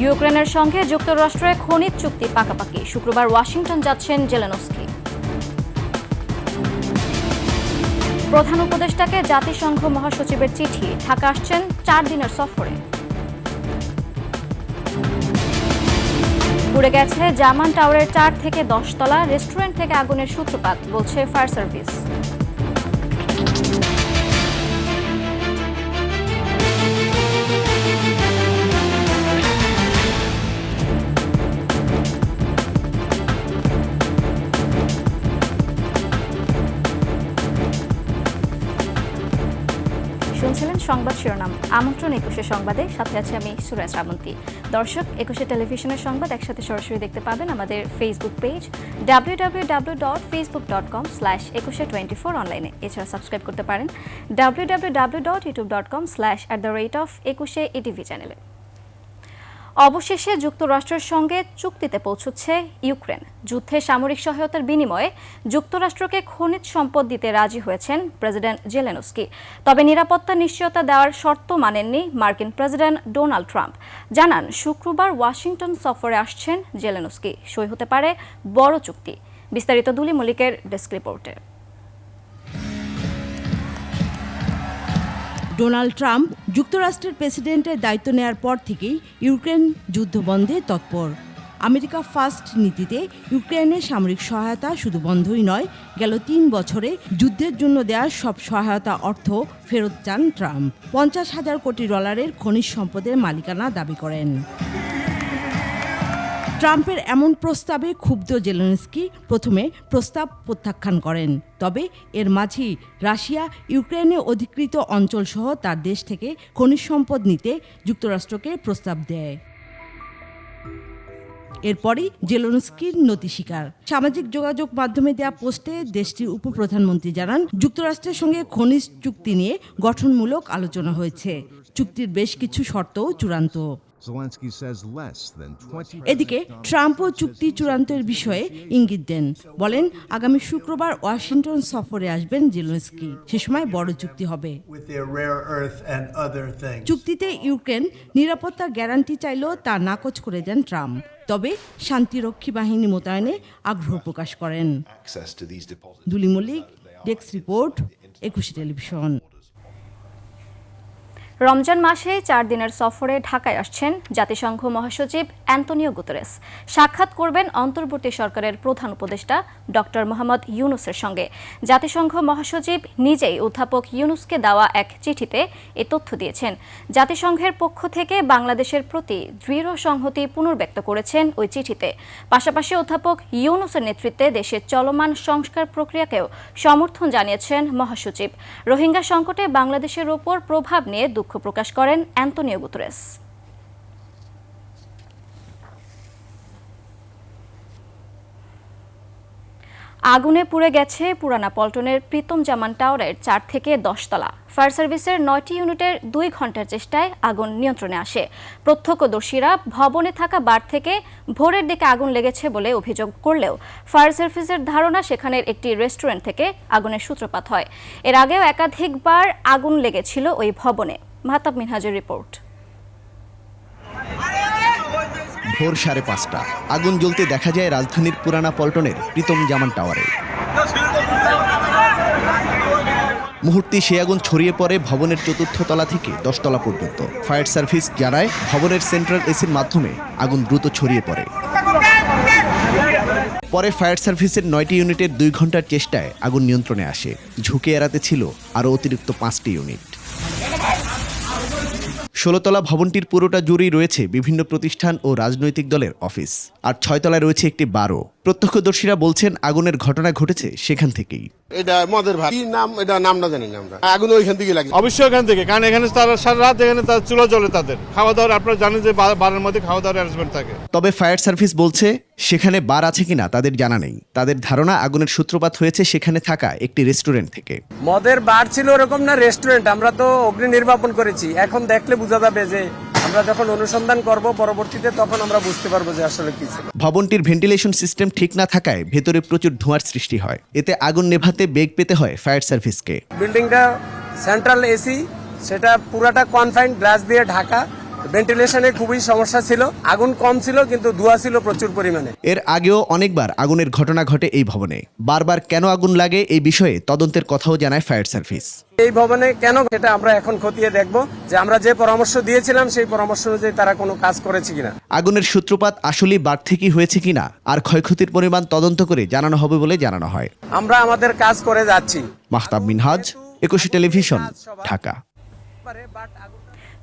ইউক্রেনের সঙ্গে যুক্তরাষ্ট্রের খনিজ চুক্তি পাকাপাকি, শুক্রবার ওয়াশিংটন যাচ্ছেন জেলেনস্কি। প্রধান উপদেষ্টাকে জাতিসংঘ মহাসচিবের চিঠি, ঢাকা আসছেন 4 দিনের সফরে। পুড়ে গেছে জামান টাওয়ারের 4 থেকে 10 তলা রেস্টুরেন্ট থেকে আগুনের সূত্রপাত, বলছে ফায়ার সার্ভিস। শুনছিলেন সংবাদ শিরোনাম। আমন্ত্রণ 21 সংবাদে, সাথে আছে আমি সুরাজ শ্রাবন্তী। দর্শক, 21 টেলিভিশনের সংবাদ একসাথে সরাসরি দেখতে পাবেন আমাদের ফেসবুক পেজ www.facebook.com/2124 অনলাইনে। এছাড়া সাবস্ক্রাইব করতে পারেন www.youtube.com/@21etv চ্যানেলে। অবশেষে যুক্তরাষ্ট্রের সঙ্গে চুক্তিতে পৌঁছচ্ছে ইউক্রেন। যুদ্ধে সামরিক সহায়তার বিনিময়ে যুক্তরাষ্ট্রকে খনিজ সম্পদ দিতে রাজি হয়েছেন প্রেসিডেন্ট জেলেনস্কি। তবে নিরাপত্তা নিশ্চয়তা দেওয়ার শর্ত মানেননি মার্কিন প্রেসিডেন্ট ডোনাল্ড ট্রাম্প। জানান, শুক্রবার ওয়াশিংটন সফরে আসছেন জেলেনস্কি। সই হতে পারে বড় চুক্তি। বিস্তারিত দুলি মল্লিকের ডেস্ক রিপোর্টে। ডোনাল্ড ট্রাম্প যুক্তরাষ্ট্রের প্রেসিডেন্টের দায়িত্ব নেয়ার পর থেকেই ইউক্রেন যুদ্ধ বন্ধে তৎপর। আমেরিকা ফার্স্ট নীতিতে ইউক্রেনের সামরিক সহায়তা শুধু বন্ধই নয়, গেল 3 বছরে যুদ্ধের জন্য দেওয়া সব সহায়তা অর্থ ফেরত চান ট্রাম্প। $50,000 কোটি খনিজ সম্পদের মালিকানা দাবি করেন। ট্রাম্পের এমন প্রস্তাবে ক্ষুব্ধ জেলেনস্কি প্রথমে প্রস্তাব প্রত্যাখ্যান করেন। তবে এর মাঝেই রাশিয়া ইউক্রেনে অধিকৃত অঞ্চলসহ তার দেশ থেকে খনিজ সম্পদ নিতে যুক্তরাষ্ট্রকে প্রস্তাব দেয়। এরপরই জেলেনস্কির নতি স্বীকার। সামাজিক যোগাযোগ মাধ্যমে দেয়া পোস্টে দেশটির উপপ্রধানমন্ত্রী জানান, যুক্তরাষ্ট্রের সঙ্গে খনিজ চুক্তি নিয়ে গঠনমূলক আলোচনা হয়েছে। চুক্তির বেশ কিছু শর্তও চূড়ান্ত। এদিকে ট্রাম্পও চুক্তি চূড়ান্তের বিষয়ে ইঙ্গিত দেন। বলেন, আগামী শুক্রবার ওয়াশিংটন সফরে আসবেন জেলেনস্কি। সে সময় বড় চুক্তি হবে। চুক্তিতে ইউক্রেন নিরাপত্তার গ্যারান্টি চাইলেও তা নাকচ করে দেন ট্রাম্প। তবে শান্তিরক্ষী বাহিনী মোতায়েনে আগ্রহ প্রকাশ করেন। Duli Mallick, desk report, 21 television. Ramzan মাসে 4 দিনের সফরে ঢাকায় আসছেন জাতিসংঘ মহাসচিব অ্যান্তোনিও গুতেরেস। সাক্ষাৎ করবেন অন্তর্বর্তী সরকারের প্রধান উপদেষ্টা ডক্টর মোহাম্মদ ইউনুসের সঙ্গে। জাতিসংঘ মহাসচিব নিজেই অধ্যাপক ইউনুসকে দেওয়া এক চিঠিতে এ তথ্য দিয়েছেন। জাতিসংঘের পক্ষ থেকে বাংলাদেশের প্রতি দৃঢ় সংহতি পুনর্ব্যক্ত করেছেন ওই চিঠিতে। পাশাপাশি অধ্যাপক ইউনুসের নেতৃত্বে দেশের চলমান সংস্কার প্রক্রিয়াকেও সমর্থন জানিয়েছেন মহাসচিব। রোহিঙ্গা সংকটে বাংলাদেশের ওপর প্রভাব নিয়ে দুঃখ প্রকাশ করেন অ্যান্তোনিও গুতেরেস। আগুনে পুড়ে গেছে পুরানা পল্টনের প্রীতম জামান টাওয়ারের 4 থেকে 10 তলা। ফায়ার সার্ভিসের 9টি ইউনিটের 2 ঘন্টার চেষ্টায় আগুন নিয়ন্ত্রণে আসে। প্রত্যক্ষদর্শীরা ভবনে থাকা বার থেকে ভোরের দিকে আগুন লেগেছে বলে অভিযোগ করলেও ফায়ার সার্ভিসের ধারণা সেখানের একটি রেস্টুরেন্ট থেকে আগুনের সূত্রপাত হয়। এর আগেও একাধিকবার আগুন লেগেছিল ওই ভবনে। মাহতাব মিনহাজের রিপোর্ট। ভোর 5:30 আগুন জ্বলতে দেখা যায় রাজধানীর পুরানা পল্টনের প্রীতম জামান টাওয়ারে। মুহূর্তে সে আগুন ছড়িয়ে পড়ে ভবনের 4র্থ তলা থেকে 10 তলা পর্যন্ত। ফায়ার সার্ভিস জানায়, ভবনের সেন্ট্রাল এসির মাধ্যমে আগুন দ্রুত ছড়িয়ে পড়ে। পরে ফায়ার সার্ভিসের 9টি ইউনিটের 2 ঘন্টার চেষ্টায় আগুন নিয়ন্ত্রণে আসে। ঝুঁকি এড়াতে ছিল আরও অতিরিক্ত 5টি ইউনিট। 16 তলা ভবনটির পুরোটা জুড়েই রয়েছে বিভিন্ন প্রতিষ্ঠান ও রাজনৈতিক দলের অফিস, আর 6 তলায় রয়েছে একটি বারও। প্রত্যক্ষদর্শীরা বলছেন, আগুনের ঘটনা ঘটেছে সেখান থেকেই। এটা মদের ভাত, কি নাম এটা নামটা জানি না আমরা। আগুন ওইখান থেকে লাগে। অবশ্যই ওখান থেকে, কারণ এখানে তারা সারা রাত এখানে তার চুলা জ্বলে। তাদের খাওয়া দাওয়ার, আপনারা জানেন যে বারের মধ্যে খাওয়া দাওয়ার অ্যারেঞ্জমেন্ট থাকে। তবে ফায়ার সার্ভিস বলছে, সেখানে বার আছে কিনা তাদের জানা নেই। তাদের ধারণা আগুনের সূত্রপাত হয়েছে সেখানে থাকা একটি রেস্টুরেন্ট থেকে। মদের বার ছিল এরকম না, রেস্টুরেন্ট। আমরা তো অগ্নি নির্বাপন করেছি। এখন দেখলে বোঝা যাবে যে আমরা যখন অনুসন্ধান করব পরবর্তীতে, তখন আমরা বুঝতে পারবো যে আসলে কি ছিল। ভবনটির ভেন্টিলেশন সিস্টেম ঠিক না থাকায় ভেতরে প্রচুর ধোঁয়ার সৃষ্টি হয়। এতে আগুন নেভাতে বেগ পেতে হয় ফায়ার সার্ভিসকে। বিল্ডিংটা সেন্ট্রাল এসি, সেটা পুরাটা কনফাইন্ড গ্লাস দিয়ে ঢাকা, ভেন্টিলেশনে খুবই সমস্যা ছিল, আগুন কম ছিল কিন্তু ধোঁয়া ছিল প্রচুর পরিমাণে। এর আগেও অনেকবার আগুনের ঘটনা ঘটে এই ভবনে। বারবার কেন আগুন লাগে এই বিষয়ে তদন্তের কথাও জানায় ফায়ার সার্ভিস। এই ভবনে কেন সেটা আমরা এখন খতিয়ে দেখব যে আমরা যে পরামর্শ দিয়েছিলাম সেই পরামর্শ অনুযায়ী তারা কোনো কাজ করেছে কিনা। আগুনের সূত্রপাত আসলেই বাড় থেকেই হয়েছে কিনা আর ক্ষয়ক্ষতির পরিমাণ তদন্ত করে জানানো হবে বলে জানানো হয়। আমরা আমাদের কাজ করে যাচ্ছি। মাহতাব মিনহাজ, 21 টেলিভিশন, ঢাকা।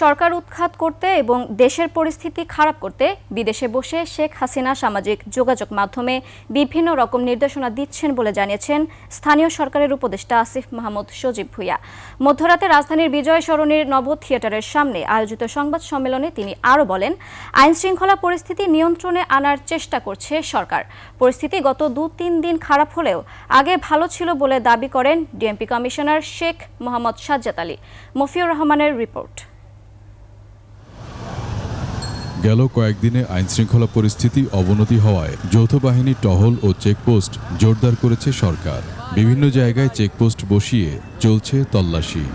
সরকার উৎখাত করতে এবং দেশের পরিস্থিতি খারাপ করতে বিদেশে বসে শেখ হাসিনা সামাজিক যোগাযোগ মাধ্যমে বিভিন্ন রকম নির্দেশনা দিচ্ছেন বলে জানিয়েছেন স্থানীয় সরকারের উপদেষ্টা আসিফ মাহমুদ সজীব ভুঁইয়া। মধ্যরাতে রাজধানীর বিজয় সরণির নব থিয়েটারের সামনে আয়োজিত সংবাদ সম্মেলনে তিনি আরও বলেন, আইনশৃঙ্খলা পরিস্থিতি নিয়ন্ত্রণে আনার চেষ্টা করছে সরকার। পরিস্থিতি গত 2-3 দিন খারাপ হলেও আগে ভালো ছিল বলে দাবি করেন ডিএমপি কমিশনার শেখ মোহাম্মদ সাজ্জাদ আলী। মফিউর রহমানের রিপোর্ট। গেল কয়েকদিনে আইনশৃঙ্খলা পরিস্থিতি অবনতি হওয়ায় যৌথ বাহিনী টহল ও চেকপোস্ট জোরদার করেছে সরকার। বিভিন্ন জায়গায় চেকপোস্ট বসিয়ে চলছে তল্লাশি।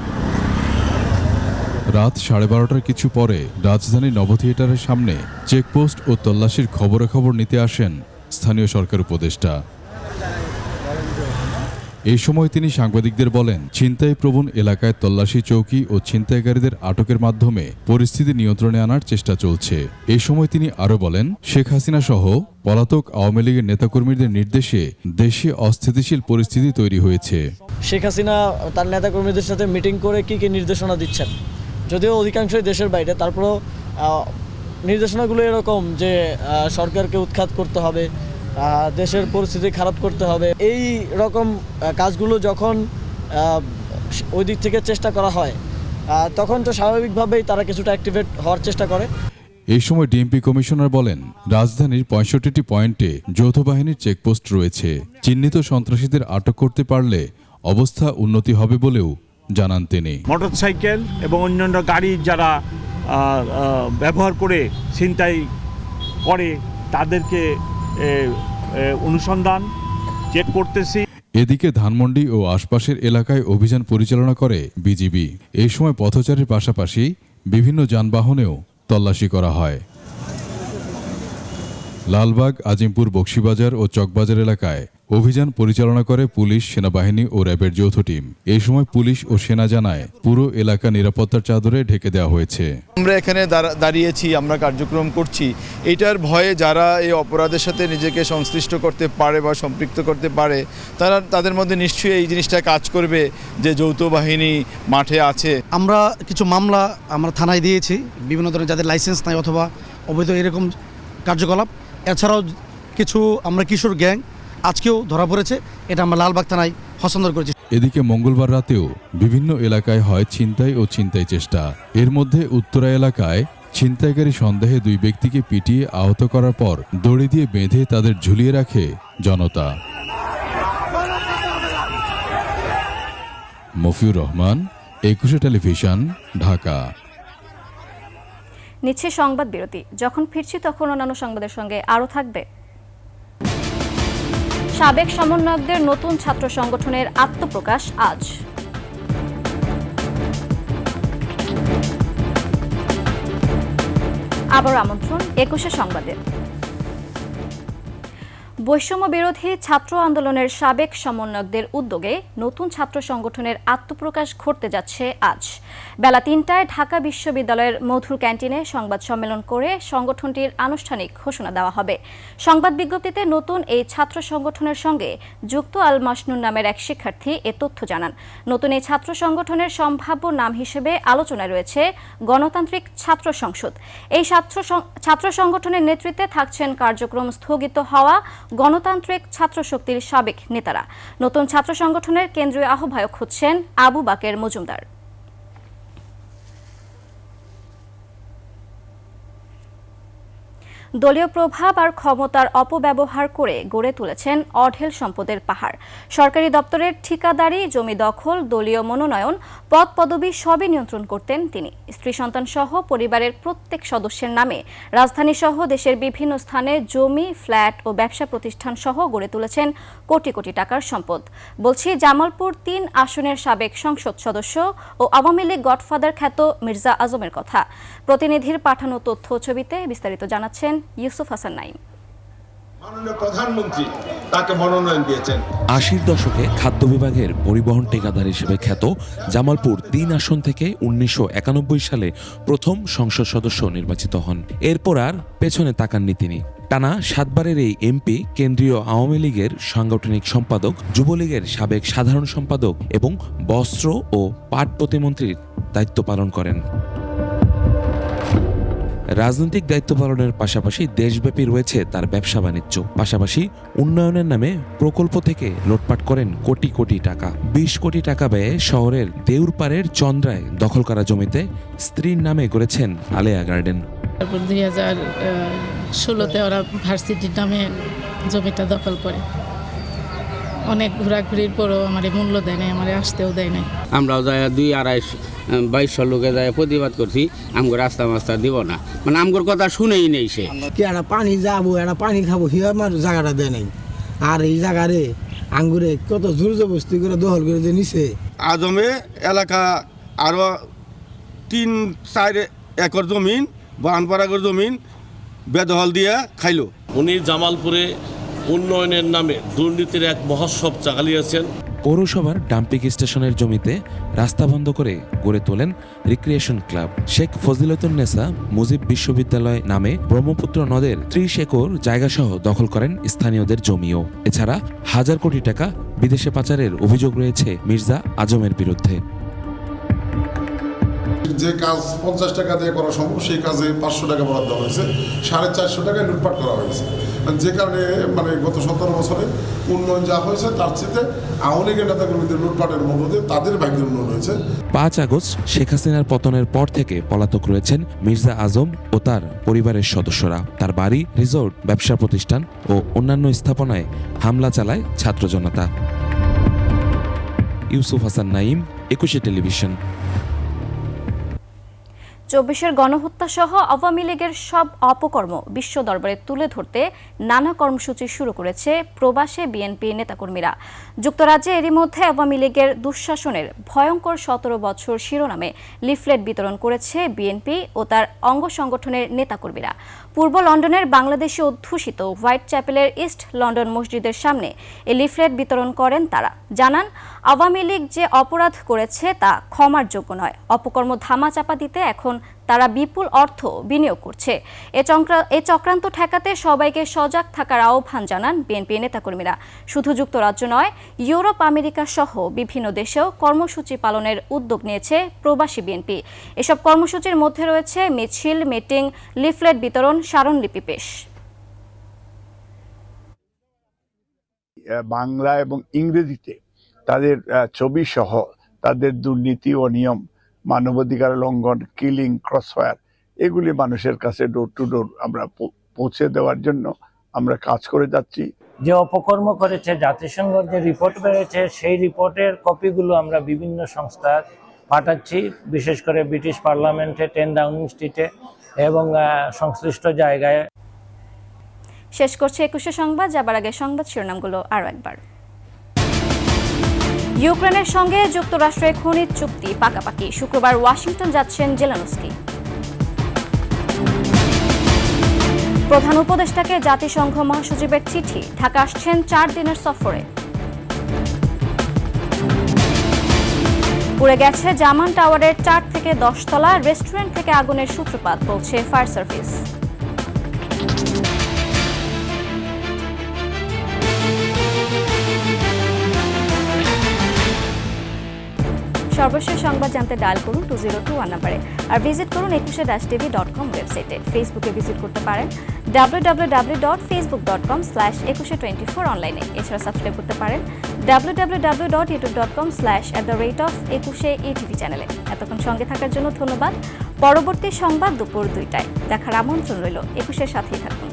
রাত 12:30টার কিছু পরে রাজধানীর নব থিয়েটারের সামনে চেকপোস্ট ও তল্লাশির খবরাখবর নিতে আসেন স্থানীয় সরকার উপদেষ্টা। এই সময় তিনি সাংবাদিকদের বলেন, ছিনতাই প্রবণ এলাকায় তল্লাশি চৌকি ও ছিনতাইকারীদের আটকের মাধ্যমে পরিস্থিতি নিয়ন্ত্রণে আনার চেষ্টা চলছে। এই সময় তিনি আরও বলেন, শেখ হাসিনা সহ পলাতক আওয়ামী লীগের নেতাকর্মীদের নির্দেশে দেশে অস্থিতিশীল পরিস্থিতি তৈরি হয়েছে। শেখ হাসিনা তার নেতাকর্মীদের সাথে মিটিং করে কি কি নির্দেশনা দিচ্ছেন, যদিও অধিকাংশই দেশের বাইরে, তারপরেও নির্দেশনাগুলো এরকম যে সরকারকে উৎখাত করতে হবে, দেশের পরিস্থিতি খারাপ করতে হবে। এই রকম কাজগুলো যখন ওই দিক থেকে চেষ্টা করা হয় তখন তো স্বাভাবিকভাবেই তারা কিছুটা অ্যাক্টিভেট হওয়ার চেষ্টা করে। এই সময় ডিএমপি কমিশনার বলেন, রাজধানীর 65টি পয়েন্টে যৌথ বাহিনীর চেকপোস্ট রয়েছে। চিহ্নিত সন্ত্রাসীদের আটক করতে পারলে অবস্থা উন্নতি হবে বলেও জানান তিনি। মোটরসাইকেল এবং অন্যান্য গাড়ি যারা ব্যবহার করে ছিনতাই করে তাদেরকে অনুসন্ধান চেক করতেছি। এদিকে ধানমন্ডি ও আশপাশের এলাকায় অভিযান পরিচালনা করে বিজিবি। এই সময় পথচারীর পাশাপাশি বিভিন্ন যানবাহনেও তল্লাশি করা হয়। লালবাগ, আজিমপুর, বকশীবাজার ও চকবাজার এলাকায় অভিযান পরিচালনা করে পুলিশ, সেনাবাহিনী ও র্যাবের যৌথ টিম। এই সময় পুলিশ ও সেনা জানায় পুরো এলাকা নিরাপত্তার চাদরে ঢেকে দেওয়া হয়েছে। আমরা এখানে দাঁড়িয়েছি, আমরা কার্যক্রম করছি, এটার ভয়ে যারা এই অপরাধের সাথে নিজেকে সংশ্লিষ্ট করতে পারে বা সম্পৃক্ত করতে পারে তাদের মধ্যে নিশ্চয়ই এই জিনিসটা কাজ করবে যে যৌথ বাহিনী মাঠে আছে। আমরা কিছু মামলা আমরা থানায় দিয়েছি, বিভিন্ন ধরনের যাদের লাইসেন্স নাই অথবা অবৈধ এরকম কার্যকলাপ। এছাড়াও কিছু আমরা কিশোর গ্যাং আজকেও ধরা পড়েছে, এটা আমরা লালবাগ থানায় হস্তান্তর করেছি। এদিকে মঙ্গলবার রাতেও বিভিন্ন এলাকায় হয় ছিনতাই ও ছিনতাই চেষ্টা। এর মধ্যে উত্তরা এলাকায় ছিনতাইকারী সন্দেহে 2 ব্যক্তিকে পিটিয়ে আহত করার পর দড়ি দিয়ে বেঁধে তাদের ঝুলিয়ে রাখে জনতা। মফিউর রহমান, 21 টেলিভিশন, ঢাকা। নিচ্ছে সংবাদ বিরতি। যখন ফিরছি তখন অন্যান্য সংবাদের সঙ্গে আরও থাকবে। সাবেক সমন্বয়কদের নতুন ছাত্র সংগঠনের আত্মপ্রকাশ আজ। আবার আমন্ত্রণ 21 সংবাদে। বৈষম্য বিরোধী ছাত্র আন্দোলনের সাবেক সমন্বয়কদের উদ্যোগে নতুন ছাত্র সংগঠনের আত্মপ্রকাশ ঘটতে যাচ্ছে আজ। বেলা 3টায় ঢাকা বিশ্ববিদ্যালয়ের মধুর ক্যান্টিনে সংবাদ সম্মেলন করে সংগঠনটির আনুষ্ঠানিক ঘোষণা দেওয়া হবে। সংবাদ বিজ্ঞপ্তিতে নতুন এই ছাত্র সংগঠনের সঙ্গে যুক্ত আল মাসনুন নামের এক শিক্ষার্থী এ তথ্য জানান। নতুন এই ছাত্র সংগঠনের সম্ভাব্য নাম হিসেবে আলোচনায় রয়েছে গণতান্ত্রিক ছাত্র সংসদ। এই ছাত্র সংগঠনের নেতৃত্বে থাকছেন কার্যক্রম স্থগিত হওয়া গণতান্ত্রিক ছাত্র শক্তির সাবেক নেতারা। নতুন ছাত্র সংগঠনের কেন্দ্রীয় আহ্বায়ক হচ্ছেন আবু বাকের মজুমদার। দলীয় প্রভাব আর ক্ষমতার অপব্যবহার করে গড়ে তুলেছেন অঢেল সম্পদের পাহাড়। সরকারি দপ্তরের ঠিকাদারি, জমি দখল, দলীয় মনোনয়ন, পদ পদবি সবই নিয়ন্ত্রণ করতেন তিনি। স্ত্রী সন্তান সহ পরিবারের প্রত্যেক সদস্যের নামে রাজধানী সহ দেশের বিভিন্ন স্থানে জমি, ফ্ল্যাট ও ব্যবসা প্রতিষ্ঠান সহ গড়ে তুলেছেন কোটি কোটি টাকার সম্পদ। বলছি জামালপুর ৩ আসনের সাবেক সংসদ সদস্য ও আওয়ামী লীগ গডফাদার খ্যাত মির্জা আজমের কথা। প্রতিনিধির পাঠানো তথ্য ছবিতে বিস্তারিত জানাচ্ছেন ইউসুফ হাসান নাইম। মাননীয় প্রধানমন্ত্রী তাকে মনোনয়ন দিয়েছেন। ৮০ দশকে খাদ্য বিভাগের পরিবহন ঠিকাদার হিসেবে খ্যাত জামালপুর ৩ আসন থেকে ১৯৯১ সালে প্রথম সংসদ সদস্য নির্বাচিত হন। এরপর আর পেছনে তাকাননি তিনি। টানা ৭ বারের এই এমপি কেন্দ্রীয় আওয়ামী লীগের সাংগঠনিক সম্পাদক, যুবলীগের সাবেক সাধারণ সম্পাদক এবং বস্ত্র ও পাট প্রতিমন্ত্রীর দায়িত্ব পালন করেন। রাজনৈতিক দায়িত্ব পালনের পাশাপাশি দেশব্যাপী রয়েছে তার ব্যবসা বাণিজ্য। পাশাপাশি উন্নয়নের নামে প্রকল্প থেকে লুটপাট করেন কোটি কোটি টাকা। ২০ কোটি টাকা ব্যয়ে শহরের দেউরপাড়ের চন্দ্রায় দখল করা জমিতে স্ত্রীর নামে গড়েছেন আলেয়া গার্ডেন। তারপর ২০১৬-তে ওরা ভার্সিটির নামে জমিটা দখল করে। অনেক ঘোরাঘুরির পরও আমার মূল্য দেয় নাই, আমার আসতেও দেয় নাই। আমরাও যাই ২-২৫০ লোকে যাই প্রতিবাদ করছি, আমগো রাস্তা মাস্তা দিব না, মানে আমগোর কথা শুনেই নেই। সে কি একটা পানি যাবো, একটা পানি খাবো, সে আমার জায়গাটা দেয় নাই। আর এই জায়গারে আঙ্গুরে কত জোর জবস্তি করে দখল করে যে নিছে। আজমে এলাকা আরো ৩-৪ একর জমিন, বানপাড়াগর জমিন বেদখল দিয়ে খাইলো। উনি জামালপুরে উন্নয়নের নামে দুর্নীতির এক মহোৎসব চালিয়েছেন। পৌরসভার ডাম্পিং স্টেশনের জমিতে রাস্তা বন্ধ করে গড়ে তোলেন রিক্রিয়েশন ক্লাব। শেখ ফজিলতুন্নেসা মুজিব বিশ্ববিদ্যালয় নামে ব্রহ্মপুত্র নদের ৩০ একর জায়গাসহ দখল করেন স্থানীয়দের জমিও। এছাড়া হাজার কোটি টাকা বিদেশে পাচারের অভিযোগ রয়েছে মির্জা আজমের বিরুদ্ধে। যে কাজ ৫০ টাকা দিয়ে করা সম্ভব সেই কাজে ৫০০ টাকা বরাদ্দ হয়েছে, 450 টাকায় লুটপাট করা হয়েছে। যে কারণে মানে গত ১৭ বছরে উন্নয়ন যা হয়েছে তার চেয়ে আওয়ামী লীগের নেতাকর্মীদের লুটপাটের মধ্যে তাদের ভাগ্যের উন্নয়ন হয়েছে। ৫ আগস্ট শেখ হাসিনার পতনের পর থেকে পলাতক রয়েছেন মির্জা আজম ও তার পরিবারের সদস্যরা। তার বাড়ি, রিসোর্ট, ব্যবসা প্রতিষ্ঠান ও অন্যান্য স্থাপনায় হামলা চালায় ছাত্র জনতা। ইউসুফ হাসান নাইম, ২১ টেলিভিশন। ২৪-এর গণহত্যা সহ আওয়ামী লীগের সব অপকর্ম বিশ্ব দরবারে তুলে ধরতে নানা কর্মসূচি শুরু করেছে প্রবাসী বিএনপি নেতাকর্মীরা। যুক্তরাজ্যে এরই মধ্যে আওয়ামী লীগের দুঃশাসনের ভয়ঙ্কর ১৭ বছর শিরোনামে লিফলেট বিতরণ করেছে বিএনপি ও তার অঙ্গ সংগঠনের নেতাকর্মীরা। পূর্ব লন্ডনের বাংলাদেশি অধ্যুষিত হোয়াইট চ্যাপেলের ইস্ট লন্ডন মসজিদের সামনে এই লিফলেট বিতরণ করেন তারা। জানান, আওয়ামী লীগ যে অপরাধ করেছে তা ক্ষমার যোগ্য নয়। অপকর্ম ধামাচাপা দিতে এখন তারা বিপুল অর্থ বিনিয়োগ করছে। এ চক্রান্ত ঠেকাতে সবাইকে সজাগ থাকার আহ্বান জানান বিএনপি নেতাকর্মীরা। শুধু যুক্তরাজ্য নয়, ইউরোপ, আমেরিকা সহ বিভিন্ন দেশেও কর্মসূচি পালনের উদ্যোগ নিয়েছে প্রবাসী বিএনপি। এসব কর্মসূচির মধ্যে রয়েছে মিছিল, মিটিং, লিফলেট বিতরণ, স্মারণলিপি পেশ। বাংলা এবং ইংরেজিতে তাদের ছবি সহ তাদের দুর্নীতি ও নিয়ম, মানবাধিকার লঙ্ঘন, কিলিং, ক্রসফায়ার, এগুলি মানুষের কাছে ডোর টু ডোর আমরা পৌঁছে দেওয়ার জন্য আমরা কাজ করে যাচ্ছি। যে অপকর্ম করেছে, জাতিসংঘের যে রিপোর্ট বেরোচ্ছে সেই রিপোর্টের কপিগুলো আমরা বিভিন্ন সংস্থার পাঠাচ্ছি, বিশেষ করে ব্রিটিশ পার্লামেন্টে, 10 ডাউনিং স্ট্রিটে এবং সংশ্লিষ্ট জায়গায়। শেষ করছে ২১শে সংবাদ। যাবার আগে সংবাদ শিরোনামগুলো আরও একবার। ইউক্রেনের সঙ্গে যুক্তরাষ্ট্রের খনিজ চুক্তি পাকাপাকি। শুক্রবার ওয়াশিংটন যাচ্ছেন জেলেনস্কি। প্রধান উপদেষ্টাকে জাতিসংঘ মহাসচিবের চিঠি। ঢাকা আসছেন ৪ দিনের সফরে। পুড়ে গেছে জামান টাওয়ারের ৪ থেকে ১০ তলা রেস্টুরেন্ট থেকে আগুনের সূত্রপাত, বলছে ফায়ার সার্ভিস। সর্বশেষ সংবাদ জানতে ডায়াল করুন 2021 নম্বরে, আর ভিজিট করুন 21-tv.com ওয়েবসাইটে। ফেসবুকে ভিজিট করতে পারেন www.facebook.com/2124 অনলাইনে। এছাড়া সাবস্ক্রাইব করতে পারেন www.youtube.com/@21etv চ্যানেলে। এতক্ষণ সঙ্গে থাকার জন্য ধন্যবাদ। পরবর্তী সংবাদ দুপুর ২টায় দেখার আমন্ত্রণ রইল। ২১-এর সাথেই থাকুন।